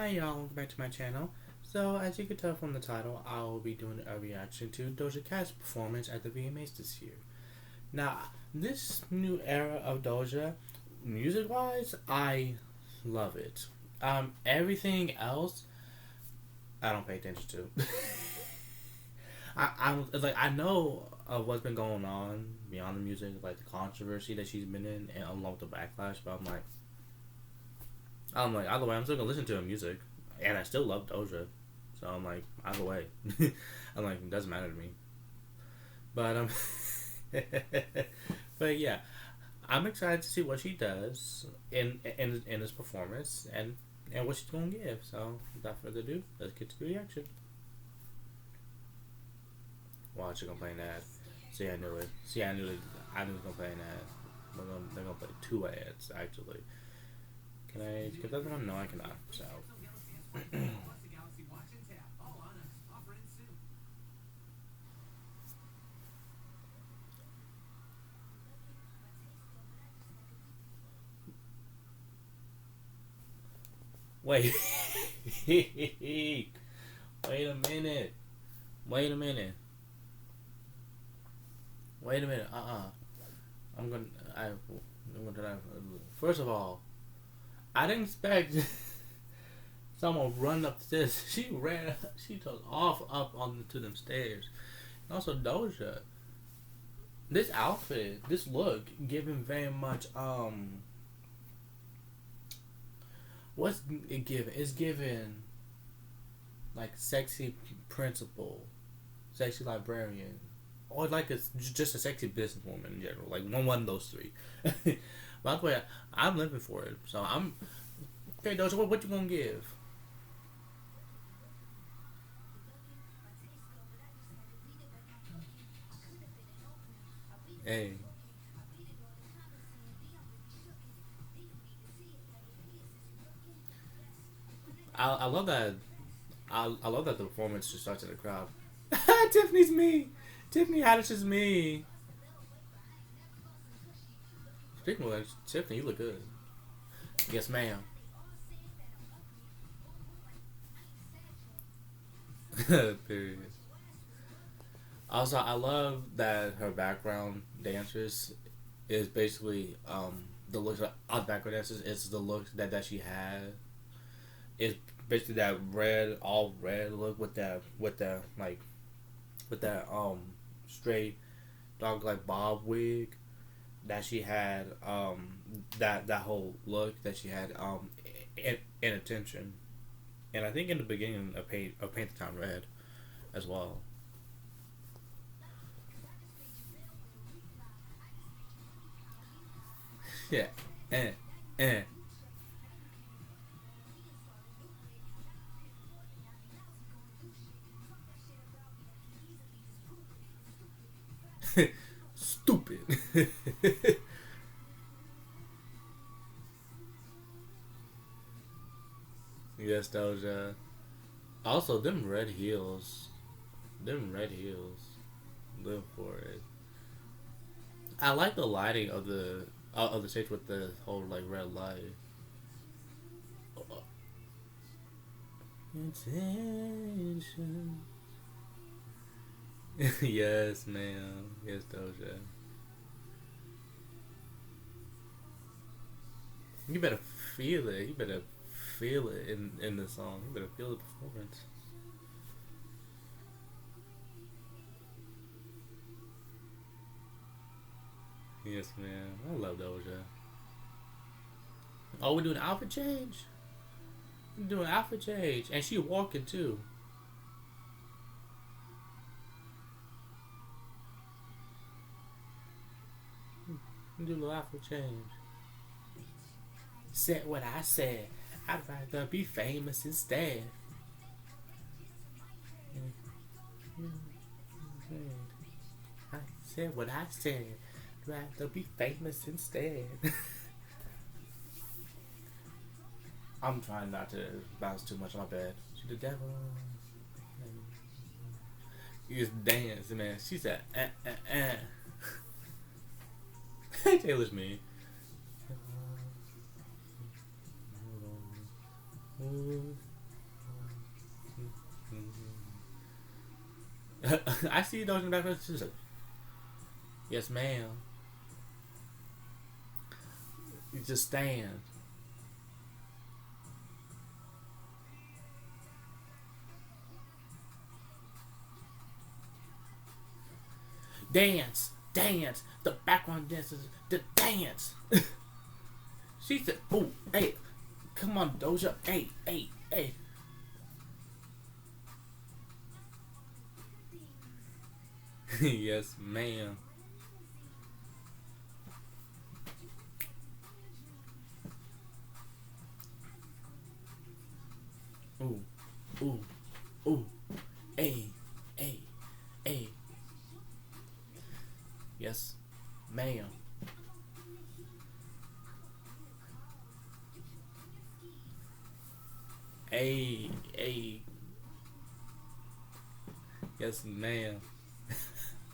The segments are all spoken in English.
Hi y'all, welcome back to my channel. So as you can tell from the title, I will be doing a reaction to Doja Cat's performance at the VMAs this year. Now, this new era of Doja, music wise, I love it. Everything else, I don't pay attention to. I'm it's like I know of what's been going on beyond the music, like the controversy that she's been in, and along with the backlash. But I'm like, either way, I'm still gonna listen to her music, and I still love Doja. So I'm like, either way, I'm like, it doesn't matter to me. But but yeah, I'm excited to see what she does in this performance and what she's gonna give. So without further ado, let's get to the reaction. Watch it gonna play an ad. See, I knew it. See, I knew it. I knew it was gonna play an ad. They're gonna play two ads actually. Can I skip that one? No, I cannot. So. Wait. Wait a minute. Wait a minute. Wait a minute. I'm gonna. I'm gonna. First of all, I didn't expect someone run up this. She ran. She took off up onto them stairs. And also Doja. This outfit, this look, giving very much what's it giving? It's giving like sexy principal, sexy librarian, or like just a sexy businesswoman in general. Like one of those three. By the way, I'm living for it. So I'm okay, Doja. What you gonna give? Hey, I love that. I love that the performance just starts in the crowd. Tiffany's me. Tiffany Haddish is me. Speaking of like, Tiffany, you look good. Yes, ma'am. Period. Also, I love that her background dancers is basically the looks of background dancers. It's the look that she had. It's basically that red, all red look with that like with that straight dog like bob wig that she had. That whole look that she had in attention, and I think in the beginning of Paint the Town Red as well. Yeah, and and stupid. Yes, Doja. Also, them red heels, live for it. I like the lighting of the stage with the whole like red light. Attention. Yes, ma'am. Yes, Doja. You better feel it. You better feel it in the song. You better feel the performance. Yes, ma'am. I love Doja. Oh, we're doing outfit change. We're doing outfit change, and she walking too. We do a little outfit change. Said what I said. I'd rather be famous instead. I said what I said. I'd rather be famous instead. I'm trying not to bounce too much on my bed. To the devil. You just dance, man. She said, Taylor's me. I see Doja in the background. She's like, yes, ma'am. You just stand. Dance, dance. The background dancers, the dance. She said, "Oh, hey, come on, Doja. Hey, hey, hey." Yes, ma'am. Ooh, ooh, ooh. Hey, hey, hey. Yes, ma'am. Hey, hey. Yes, ma'am.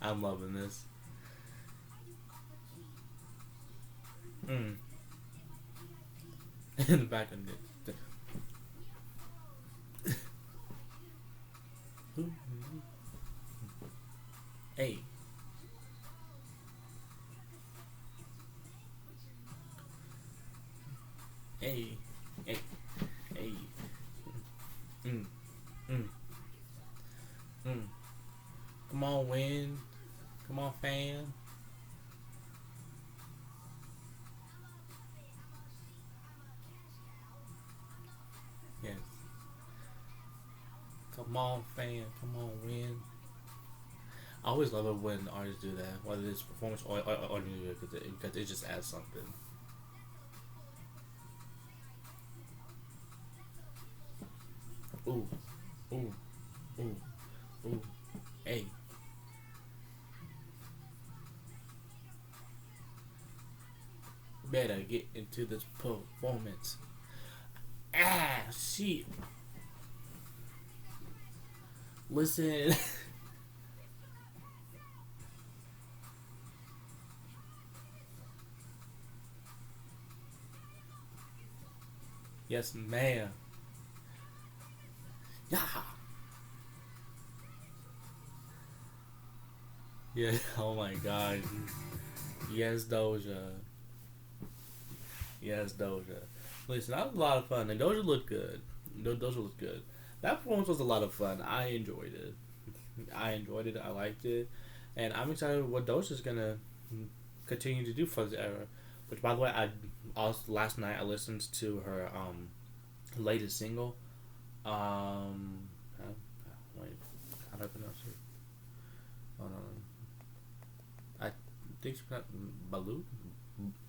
I'm loving this. Mm. In the back of the hey, hey, hey, hey. Mm, mm, mm. Come on, win. Come on, fan. Yes. Come on, fan. Come on, win. I always love it when artists do that, whether it's performance or music, because it just adds something. Ooh, ooh, ooh, ooh. Hey, better get into this performance. Ah, shit. Listen. Yes, ma'am. Yeah. Yeah. Oh my god. Yes, Doja. Yes, Doja. Listen, that was a lot of fun, and Doja looked good. Doja looked good. That performance was a lot of fun. I enjoyed it. I enjoyed it. I liked it, and I'm excited what Doja's gonna continue to do for this era. Which, by the way, I also last night I listened to her latest single. Wait, how do I pronounce it? Hold on. I think she pronounced Balut.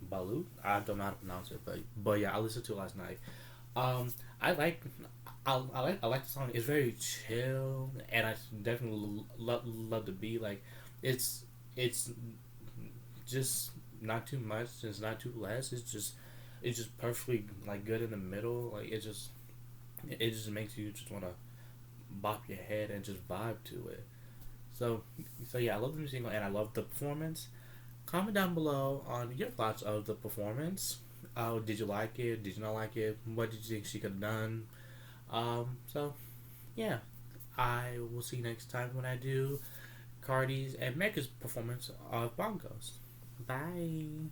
Balut. I don't know how to pronounce it, but yeah, I listened to it last night. I like. I like the song. It's very chill, and I definitely love the beat. Like, it's it's just not too much. It's not too less. It's just perfectly like good in the middle. Like it just makes you just want to bop your head and just vibe to it. So so yeah, I love the new single and I love the performance. Comment down below on your thoughts of the performance. Did you like it? Did you not like it? What did you think she could have done? So yeah, I will see you next time when I do Cardi's and Mega's performance of Bongos. Bye.